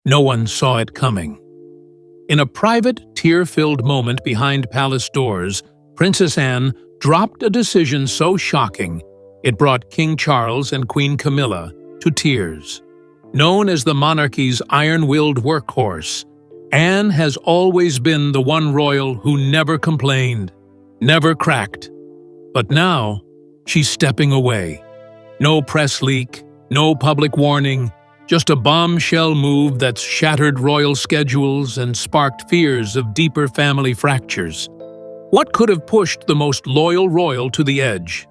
No one saw it coming. In a private, tear-filled moment behind palace doors, Princess Anne dropped a decision so shocking it brought King Charles and Queen Camilla to tears. Known as the monarchy's iron-willed workhorse, Anne has always been the one royal who never complained, never cracked. But now, she's stepping away. No press leak, no public warning, just a bombshell move that's shattered royal schedules and sparked fears of deeper family fractures. What could have pushed the most loyal royal to the edge?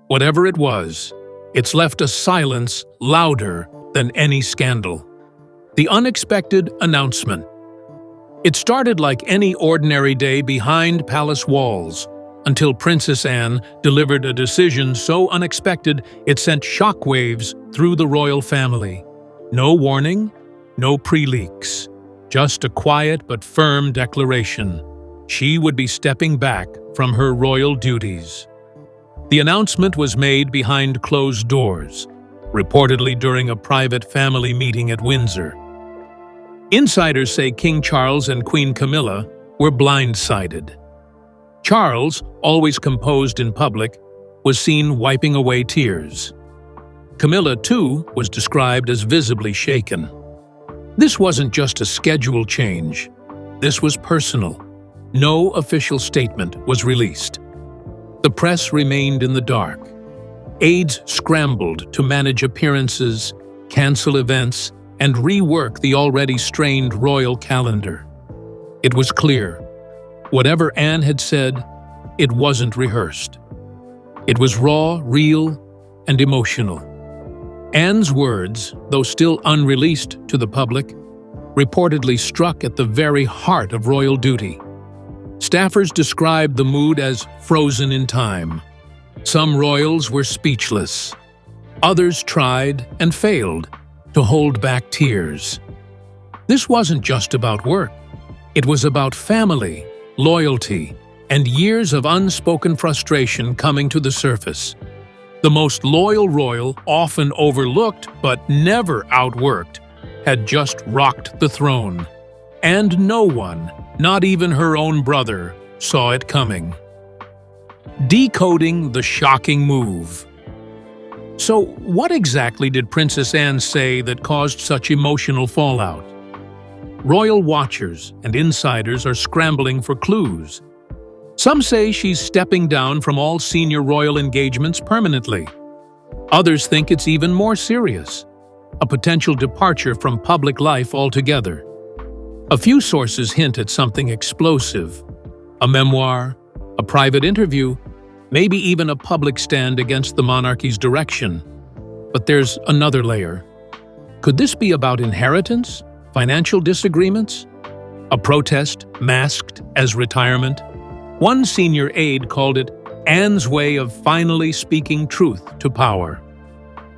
Whatever it was, it's left a silence louder than any scandal. The unexpected announcement. It started like any ordinary day behind palace walls, until Princess Anne delivered a decision so unexpected it sent shockwaves through the royal family. No warning, no pre-leaks, just a quiet but firm declaration. She would be stepping back from her royal duties. The announcement was made behind closed doors, reportedly during a private family meeting at Windsor. Insiders say King Charles and Queen Camilla were blindsided. Charles, always composed in public, was seen wiping away tears. Camilla, too, was described as visibly shaken. This wasn't just a schedule change. This was personal. No official statement was released. The press remained in the dark. Aides scrambled to manage appearances, cancel events, and rework the already strained royal calendar. It was clear. Whatever Anne had said, it wasn't rehearsed. It was raw, real, and emotional. Anne's words, though still unreleased to the public, reportedly struck at the very heart of royal duty. Staffers described the mood as frozen in time. Some royals were speechless. Others tried and failed to hold back tears. This wasn't just about work. It was about family, loyalty, and years of unspoken frustration coming to the surface. The most loyal royal, often overlooked but never outworked, had just rocked the throne. And no one, not even her own brother, saw it coming. Decoding the shocking move. So, what exactly did Princess Anne say that caused such emotional fallout? Royal watchers and insiders are scrambling for clues. Some say she's stepping down from all senior royal engagements permanently. Others think it's even more serious, a potential departure from public life altogether. A few sources hint at something explosive: a memoir, a private interview, maybe even a public stand against the monarchy's direction. But there's another layer. Could this be about inheritance, financial disagreements, a protest masked as retirement? One senior aide called it Anne's way of finally speaking truth to power.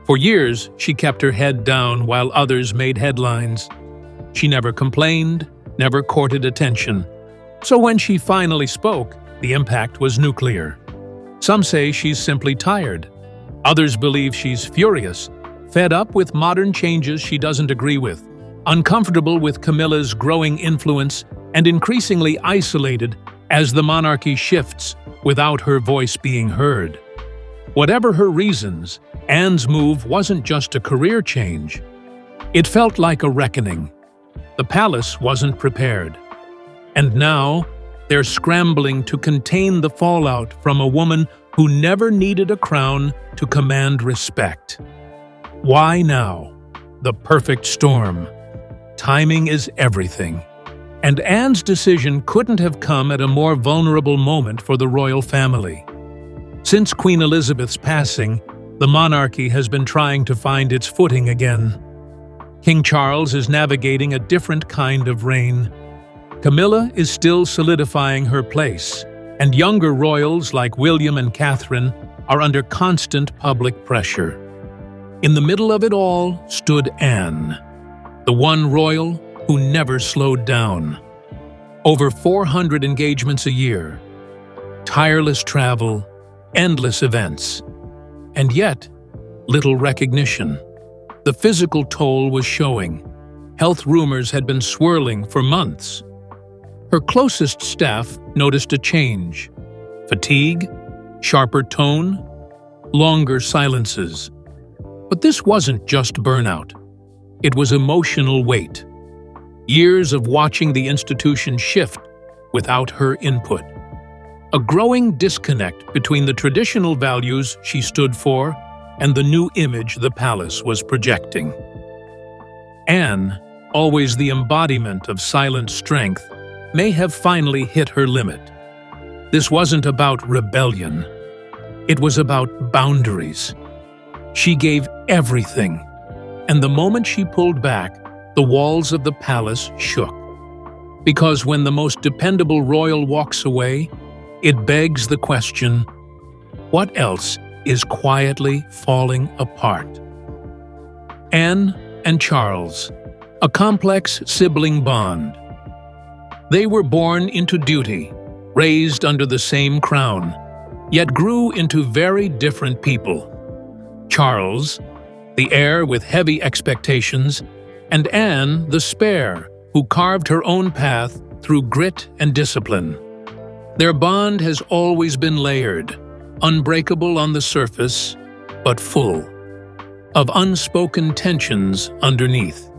For years, she kept her head down while others made headlines. She never complained, never courted attention. So when she finally spoke, the impact was nuclear. Some say she's simply tired. Others believe she's furious, fed up with modern changes she doesn't agree with, uncomfortable with Camilla's growing influence, and increasingly isolated as the monarchy shifts without her voice being heard. Whatever her reasons, Anne's move wasn't just a career change. It felt like a reckoning. The palace wasn't prepared. And now, they're scrambling to contain the fallout from a woman who never needed a crown to command respect. Why now? The perfect storm. Timing is everything. And Anne's decision couldn't have come at a more vulnerable moment for the royal family. Since Queen Elizabeth's passing, the monarchy has been trying to find its footing again. King Charles is navigating a different kind of reign. Camilla is still solidifying her place, and younger royals like William and Catherine are under constant public pressure. In the middle of it all stood Anne, the one royal who never slowed down. Over 400 engagements a year, tireless travel, endless events, and yet little recognition. The physical toll was showing. health rumors had been swirling for months. Her closest staff noticed a change: fatigue, sharper tone, longer silences. But this wasn't just burnout. It was emotional weight. Years of watching the institution shift without her input. A growing disconnect between the traditional values she stood for and the new image the palace was projecting. Anne, always the embodiment of silent strength, may have finally hit her limit. This wasn't about rebellion. It was about boundaries. She gave everything, and the moment she pulled back, the walls of the palace shook. Because when the most dependable royal walks away, it begs the question, what else is quietly falling apart? Anne and Charles, a complex sibling bond. They were born into duty, raised under the same crown, yet grew into very different people. Charles, the heir with heavy expectations, and Anne, the spare, who carved her own path through grit and discipline. Their bond has always been layered, unbreakable on the surface, but full of unspoken tensions underneath.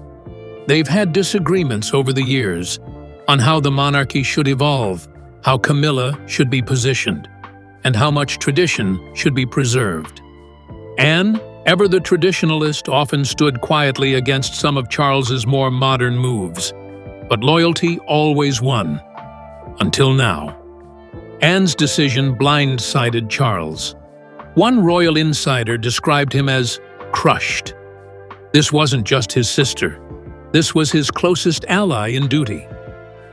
They've had disagreements over the years on how the monarchy should evolve, how Camilla should be positioned, and how much tradition should be preserved. Anne, ever the traditionalist, often stood quietly against some of Charles's more modern moves, but loyalty always won, until now. Anne's decision blindsided Charles. One royal insider described him as crushed. This wasn't just his sister. This was his closest ally in duty.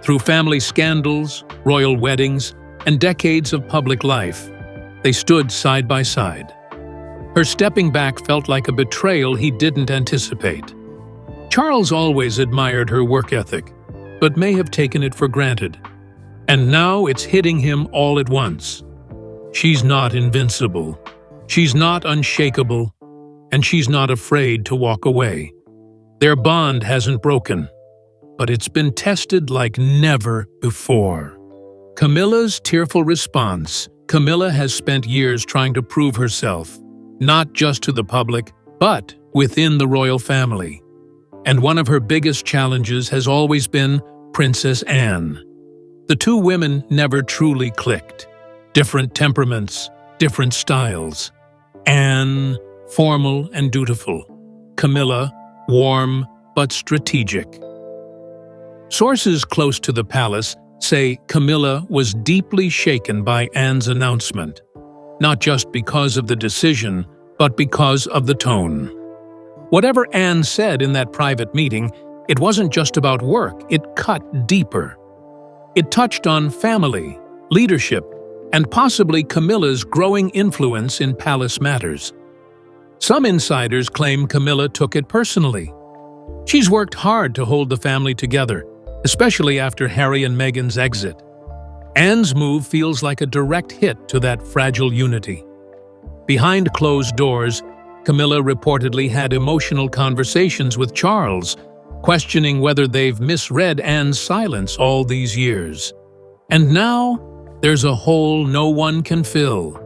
Through family scandals, royal weddings, and decades of public life, they stood side by side. Her stepping back felt like a betrayal he didn't anticipate. Charles always admired her work ethic, but may have taken it for granted. And now it's hitting him all at once. She's not invincible. She's not unshakable. And she's not afraid to walk away. Their bond hasn't broken, but it's been tested like never before. Camilla's tearful response. Camilla has spent years trying to prove herself, not just to the public, but within the royal family. And one of her biggest challenges has always been Princess Anne. The two women never truly clicked. Different temperaments, different styles. Anne, formal and dutiful. Camilla, warm but strategic. Sources close to the palace say Camilla was deeply shaken by Anne's announcement, not just because of the decision, but because of the tone. Whatever Anne said in that private meeting, it wasn't just about work, it cut deeper. It touched on family, leadership, and possibly Camilla's growing influence in palace matters. Some insiders claim Camilla took it personally. She's worked hard to hold the family together, especially after Harry and Meghan's exit. Anne's move feels like a direct hit to that fragile unity. Behind closed doors, Camilla reportedly had emotional conversations with Charles, questioning whether they've misread Anne's silence all these years. And now, there's a hole no one can fill.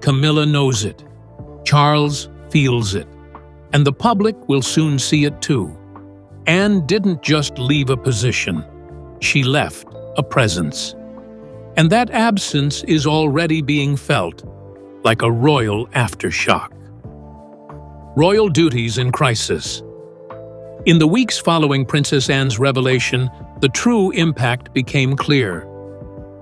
Camilla knows it. Charles feels it. And the public will soon see it too. Anne didn't just leave a position. She left a presence. And that absence is already being felt, like a royal aftershock. Royal duties in crisis. In the weeks following Princess Anne's revelation, the true impact became clear.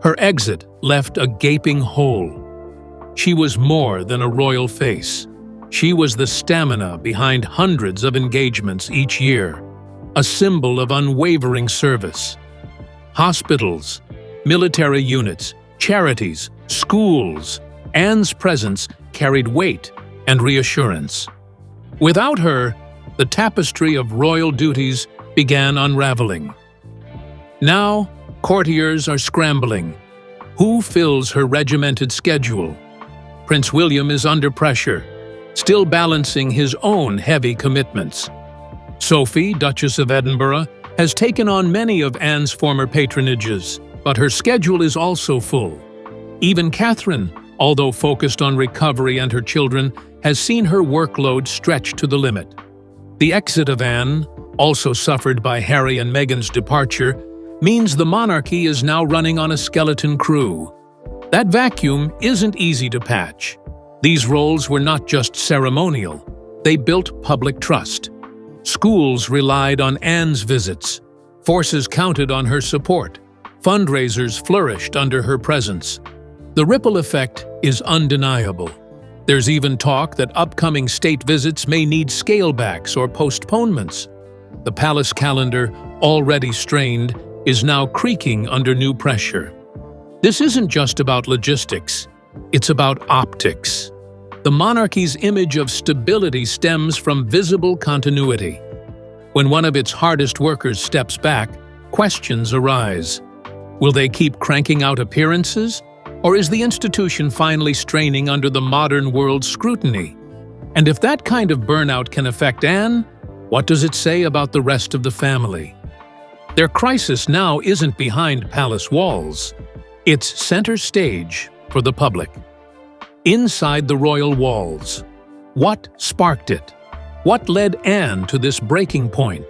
Her exit left a gaping hole. She was more than a royal face. She was the stamina behind hundreds of engagements each year, a symbol of unwavering service. Hospitals, military units, charities, schools, Anne's presence carried weight and reassurance. Without her, the tapestry of royal duties began unraveling. Now, courtiers are scrambling. Who fills her regimented schedule? Prince William is under pressure, still balancing his own heavy commitments. Sophie, Duchess of Edinburgh, has taken on many of Anne's former patronages, but her schedule is also full. Even Catherine, although focused on recovery and her children, has seen her workload stretched to the limit. The exit of Anne, also suffered by Harry and Meghan's departure, means the monarchy is now running on a skeleton crew. That vacuum isn't easy to patch. These roles were not just ceremonial, they built public trust. Schools relied on Anne's visits. Forces counted on her support. Fundraisers flourished under her presence. The ripple effect is undeniable. There's even talk that upcoming state visits may need scalebacks or postponements. The palace calendar, already strained, is now creaking under new pressure. This isn't just about logistics, it's about optics. The monarchy's image of stability stems from visible continuity. When one of its hardest workers steps back, questions arise. Will they keep cranking out appearances? Or is the institution finally straining under the modern world's scrutiny? And if that kind of burnout can affect Anne, what does it say about the rest of the family? Their crisis now isn't behind palace walls. It's center stage for the public. Inside the royal walls, what sparked it? What led Anne to this breaking point?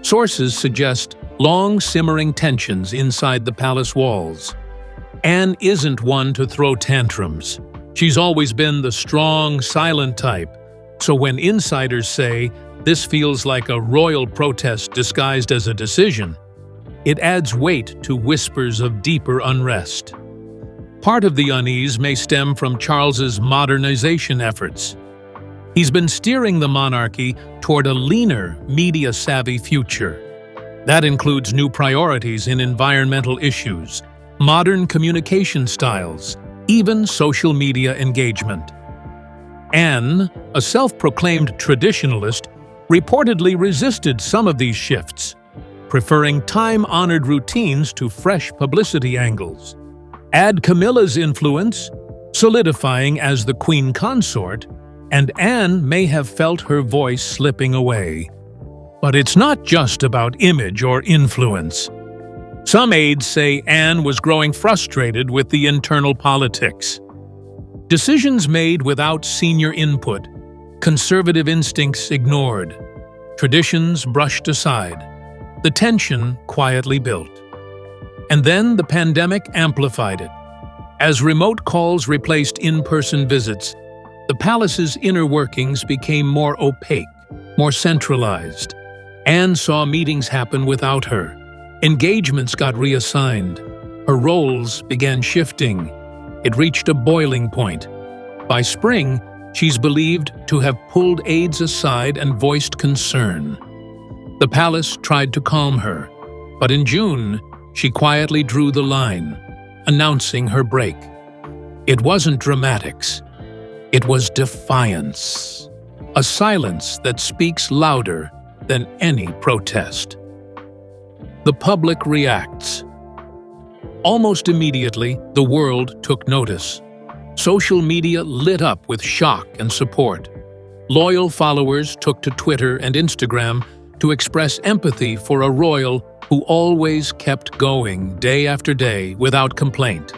Sources suggest long simmering tensions inside the palace walls. Anne isn't one to throw tantrums. She's always been the strong, silent type. So when insiders say this feels like a royal protest disguised as a decision, it adds weight to whispers of deeper unrest. Part of the unease may stem from Charles's modernization efforts. He's been steering the monarchy toward a leaner, media-savvy future. That includes new priorities in environmental issues, modern communication styles, even social media engagement. Anne, a self-proclaimed traditionalist, reportedly resisted some of these shifts, preferring time-honored routines to fresh publicity angles. Add Camilla's influence, solidifying as the queen consort, and Anne may have felt her voice slipping away. But it's not just about image or influence. Some aides say Anne was growing frustrated with the internal politics. Decisions made without senior input, conservative instincts ignored, traditions brushed aside. The tension quietly built. And then the pandemic amplified it. As remote calls replaced in-person visits, the palace's inner workings became more opaque, more centralized. Anne saw meetings happen without her. Engagements got reassigned. Her roles began shifting. It reached a boiling point. By spring, she's believed to have pulled aides aside and voiced concern. The palace tried to calm her, but in June, she quietly drew the line, announcing her break. It wasn't dramatics. It was defiance. A silence that speaks louder than any protest. The public reacts. Almost immediately, the world took notice. Social media lit up with shock and support. Loyal followers took to Twitter and Instagram to express empathy for a royal who always kept going day after day without complaint.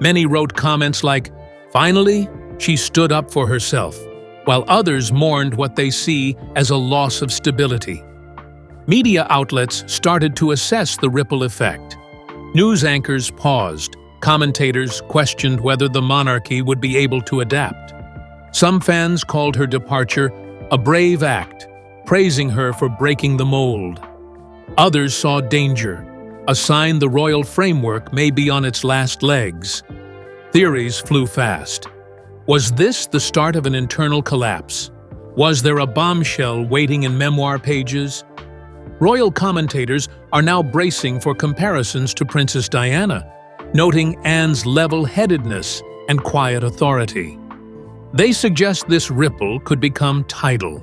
Many wrote comments like, "Finally, she stood up for herself," while others mourned what they see as a loss of stability. Media outlets started to assess the ripple effect. News anchors paused. Commentators questioned whether the monarchy would be able to adapt. Some fans called her departure a brave act, praising her for breaking the mold. Others saw danger, a sign the royal framework may be on its last legs. Theories flew fast. Was this the start of an internal collapse? Was there a bombshell waiting in memoir pages? Royal commentators are now bracing for comparisons to Princess Diana, noting Anne's level-headedness and quiet authority. They suggest this ripple could become tidal.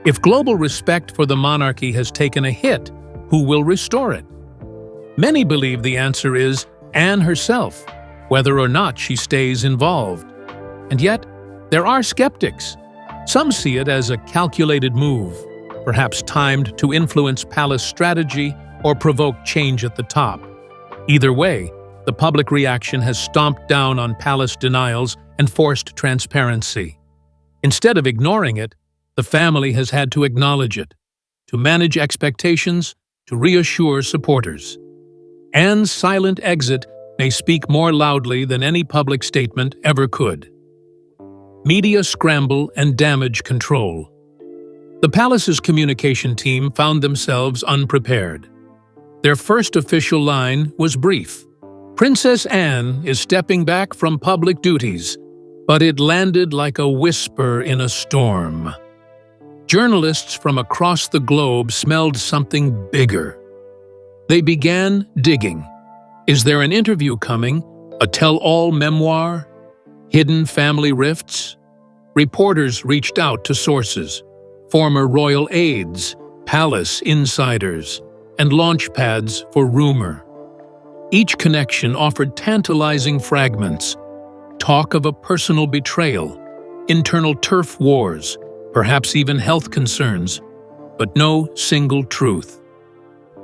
If global respect for the monarchy has taken a hit, who will restore it? Many believe the answer is Anne herself, whether or not she stays involved. And yet, there are skeptics. Some see it as a calculated move, perhaps timed to influence palace strategy or provoke change at the top. Either way, the public reaction has stomped down on palace denials and forced transparency. Instead of ignoring it, the family has had to acknowledge it, to manage expectations, to reassure supporters. Anne's silent exit may speak more loudly than any public statement ever could. Media scramble and damage control. The palace's communication team found themselves unprepared. Their first official line was brief. Princess Anne is stepping back from public duties, but it landed like a whisper in a storm. Journalists from across the globe smelled something bigger. They began digging. Is there an interview coming? A tell-all memoir? Hidden family rifts? Reporters reached out to sources, former royal aides, palace insiders, and launch pads for rumor. Each connection offered tantalizing fragments, talk of a personal betrayal, internal turf wars, perhaps even health concerns, but no single truth.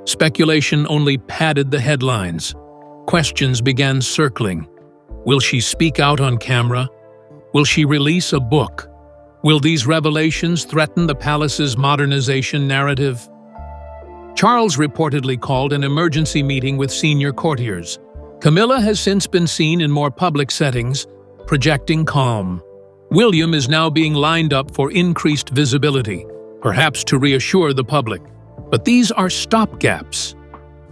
Speculation only padded the headlines. Questions began circling. Will she speak out on camera? Will she release a book? Will these revelations threaten the palace's modernization narrative? Charles reportedly called an emergency meeting with senior courtiers. Camilla has since been seen in more public settings, projecting calm. William is now being lined up for increased visibility, perhaps to reassure the public. But these are stopgaps.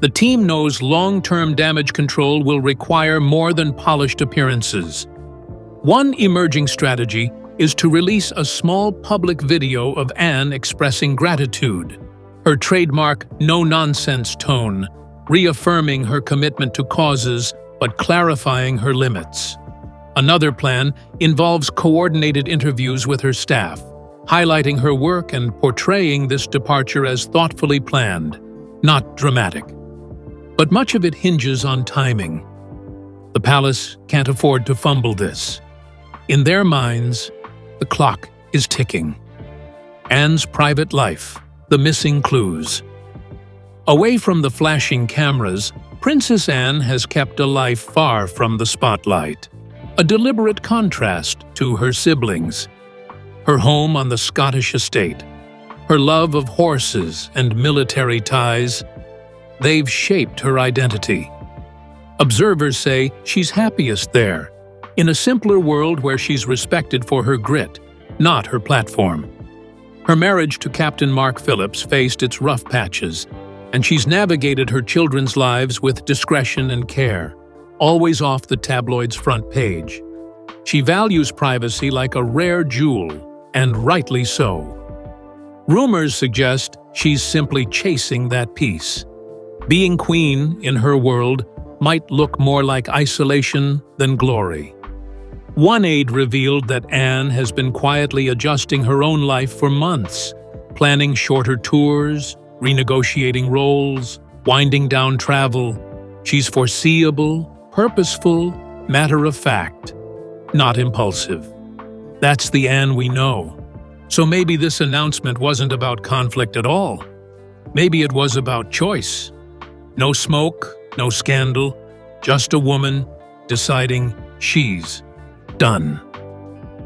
The team knows long-term damage control will require more than polished appearances. One emerging strategy is to release a small public video of Anne expressing gratitude, her trademark no-nonsense tone, reaffirming her commitment to causes but clarifying her limits. Another plan involves coordinated interviews with her staff, highlighting her work and portraying this departure as thoughtfully planned, not dramatic. But much of it hinges on timing. The palace can't afford to fumble this. In their minds, the clock is ticking. Anne's private life, the missing clues. Away from the flashing cameras, Princess Anne has kept a life far from the spotlight, a deliberate contrast to her siblings. Her home on the Scottish estate, her love of horses and military ties, they've shaped her identity. Observers say she's happiest there, in a simpler world where she's respected for her grit, not her platform. Her marriage to Captain Mark Phillips faced its rough patches, and she's navigated her children's lives with discretion and care, always off the tabloid's front page. She values privacy like a rare jewel, and rightly so. Rumors suggest she's simply chasing that peace. Being queen in her world might look more like isolation than glory. One aide revealed that Anne has been quietly adjusting her own life for months, planning shorter tours, renegotiating roles, winding down travel. She's foreseeable, purposeful, matter-of-fact, not impulsive. That's the Anne we know. So maybe this announcement wasn't about conflict at all. Maybe it was about choice. No smoke, no scandal, just a woman deciding she's done.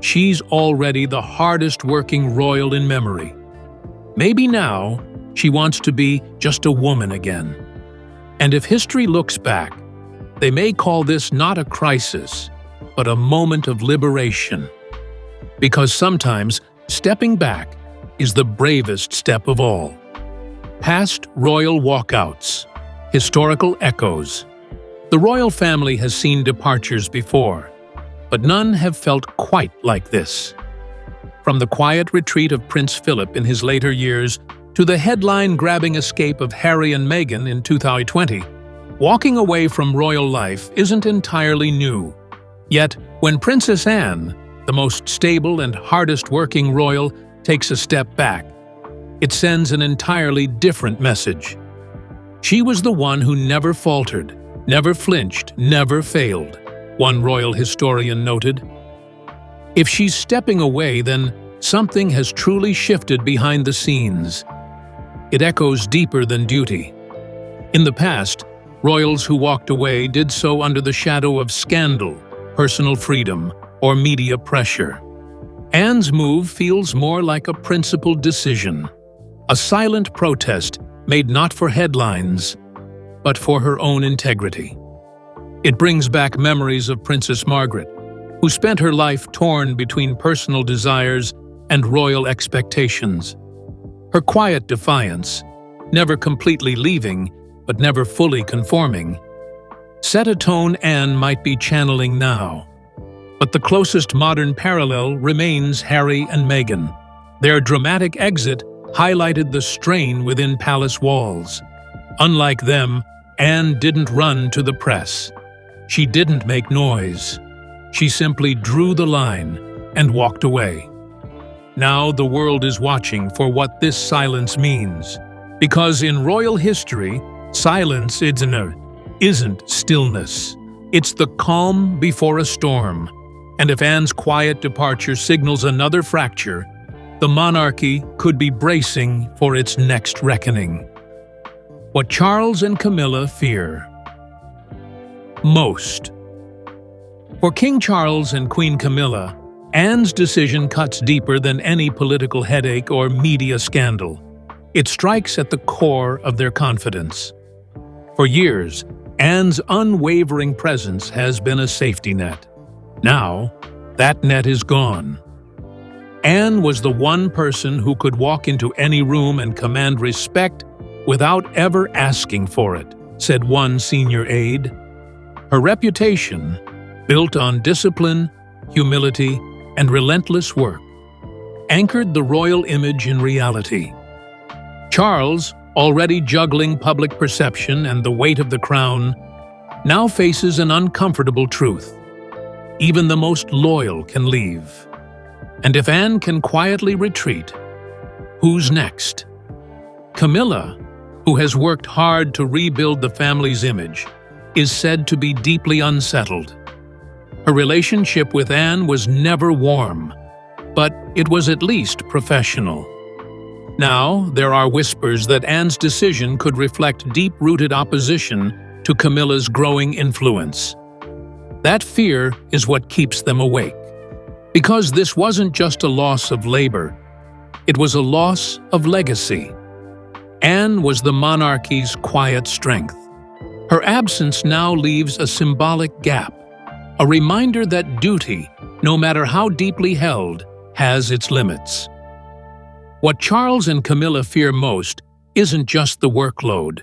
She's already the hardest-working royal in memory. Maybe now she wants to be just a woman again. And if history looks back, they may call this not a crisis, but a moment of liberation. Because sometimes stepping back is the bravest step of all. Past royal walkouts, historical echoes. The royal family has seen departures before, but none have felt quite like this. From the quiet retreat of Prince Philip in his later years to the headline-grabbing escape of Harry and Meghan in 2020, walking away from royal life isn't entirely new. Yet, when Princess Anne, the most stable and hardest-working royal, takes a step back, it sends an entirely different message. She was the one who never faltered, never flinched, never failed, one royal historian noted. If she's stepping away, then something has truly shifted behind the scenes. It echoes deeper than duty. In the past, royals who walked away did so under the shadow of scandal, personal freedom, or media pressure. Anne's move feels more like a principled decision, a silent protest made not for headlines, but for her own integrity. It brings back memories of Princess Margaret, who spent her life torn between personal desires and royal expectations. Her quiet defiance, never completely leaving, but never fully conforming, set a tone Anne might be channeling now. But the closest modern parallel remains Harry and Meghan. Their dramatic exit highlighted the strain within palace walls. Unlike them, Anne didn't run to the press. She didn't make noise. She simply drew the line and walked away. Now the world is watching for what this silence means. Because in royal history, silence isn't stillness. It's the calm before a storm. And if Anne's quiet departure signals another fracture, the monarchy could be bracing for its next reckoning. What Charles and Camilla fear most. For King Charles and Queen Camilla, Anne's decision cuts deeper than any political headache or media scandal. It strikes at the core of their confidence. For years, Anne's unwavering presence has been a safety net. Now, that net is gone. Anne was the one person who could walk into any room and command respect without ever asking for it, said one senior aide. Her reputation, built on discipline, humility, and relentless work, anchored the royal image in reality. Charles, already juggling public perception and the weight of the crown, now faces an uncomfortable truth. Even the most loyal can leave. And if Anne can quietly retreat, who's next? Camilla, who has worked hard to rebuild the family's image, is said to be deeply unsettled. Her relationship with Anne was never warm, but it was at least professional. Now, there are whispers that Anne's decision could reflect deep-rooted opposition to Camilla's growing influence. That fear is what keeps them awake. Because this wasn't just a loss of labor, it was a loss of legacy. Anne was the monarchy's quiet strength. Her absence now leaves a symbolic gap, a reminder that duty, no matter how deeply held, has its limits. What Charles and Camilla fear most isn't just the workload,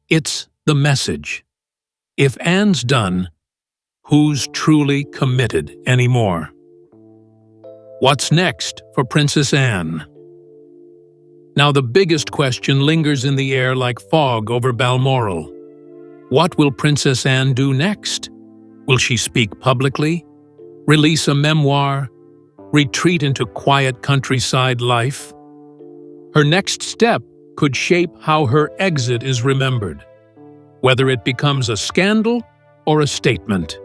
it's the message. If Anne's done, who's truly committed anymore? What's next for Princess Anne? Now the biggest question lingers in the air like fog over Balmoral. What will Princess Anne do next? Will she speak publicly? Release a memoir? Retreat into quiet countryside life? Her next step could shape how her exit is remembered, whether it becomes a scandal or a statement.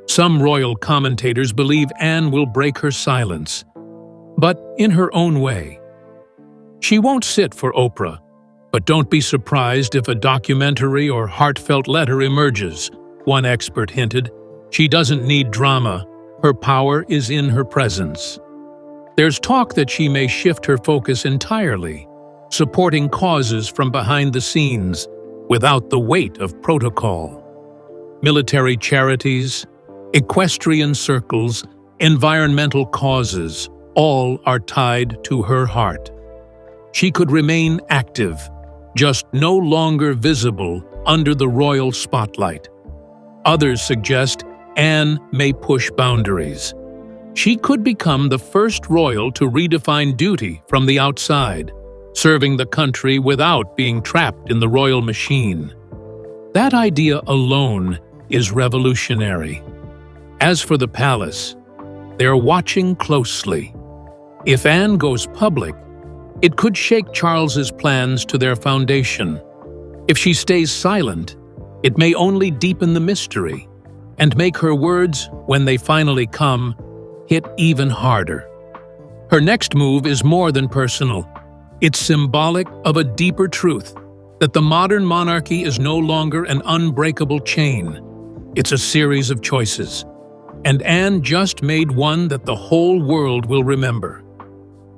Some royal commentators believe Anne will break her silence, but in her own way. She won't sit for Oprah, but don't be surprised if a documentary or heartfelt letter emerges, one expert hinted. She doesn't need drama, her power is in her presence. There's talk that she may shift her focus entirely, supporting causes from behind the scenes without the weight of protocol. Military charities, equestrian circles, environmental causes, all are tied to her heart. She could remain active, just no longer visible under the royal spotlight. Others suggest Anne may push boundaries. She could become the first royal to redefine duty from the outside, serving the country without being trapped in the royal machine. That idea alone is revolutionary. As for the palace, they're watching closely. If Anne goes public, it could shake Charles's plans to their foundation. If she stays silent, it may only deepen the mystery and make her words, when they finally come, hit even harder. Her next move is more than personal. It's symbolic of a deeper truth, that the modern monarchy is no longer an unbreakable chain. It's a series of choices. And Anne just made one that the whole world will remember.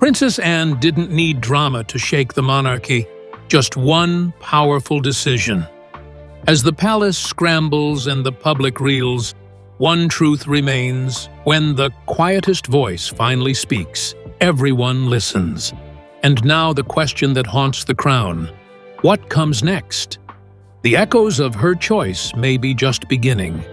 Princess Anne didn't need drama to shake the monarchy, just one powerful decision. As the palace scrambles and the public reels, one truth remains: when the quietest voice finally speaks, everyone listens. And now the question that haunts the crown: what comes next? The echoes of her choice may be just beginning.